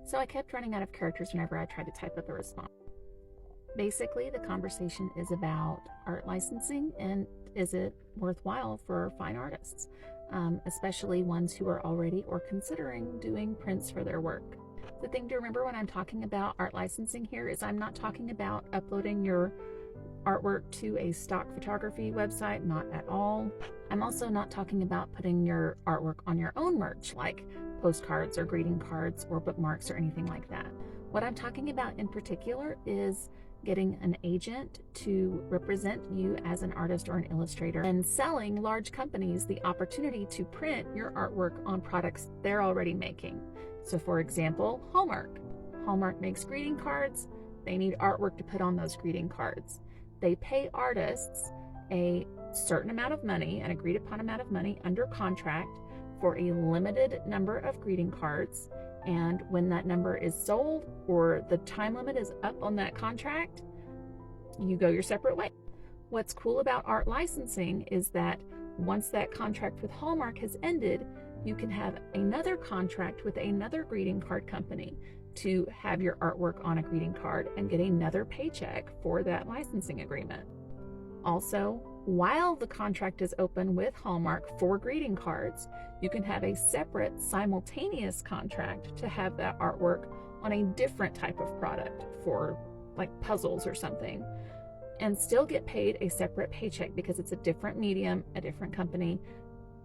So I kept running out of characters whenever I tried to type up a response. Basically, the conversation is about art licensing and is it worthwhile for fine artists, especially ones who are already or considering doing prints for their work. The thing to remember when I'm talking about art licensing here is I'm not talking about uploading your artwork to a stock photography website, not at all. I'm also not talking about putting your artwork on your own merch, like postcards or greeting cards or bookmarks or anything like that. What I'm talking about in particular is getting an agent to represent you as an artist or an illustrator and selling large companies the opportunity to print your artwork on products they're already making. So for example, Hallmark. Hallmark makes greeting cards. They need artwork to put on those greeting cards. They pay artists a certain amount of money, an agreed upon amount of money under contract for a limited number of greeting cards. And when that number is sold or the time limit is up on that contract, you go your separate way. What's cool about art licensing is that once that contract with Hallmark has ended, you can have another contract with another greeting card company to have your artwork on a greeting card and get another paycheck for that licensing agreement. Also, while the contract is open with Hallmark for greeting cards, you can have a separate simultaneous contract to have that artwork on a different type of product for like puzzles or something, and still get paid a separate paycheck because it's a different medium, a different company,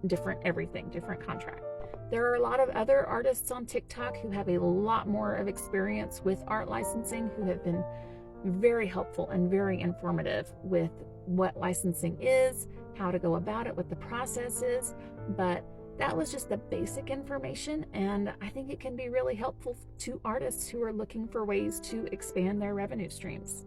different everything, different contract. There are a lot of other artists on TikTok who have a lot more of experience with art licensing who have been very helpful and very informative with what licensing is, how to go about it, what the process is. But that was just the basic information, and I think it can be really helpful to artists who are looking for ways to expand their revenue streams.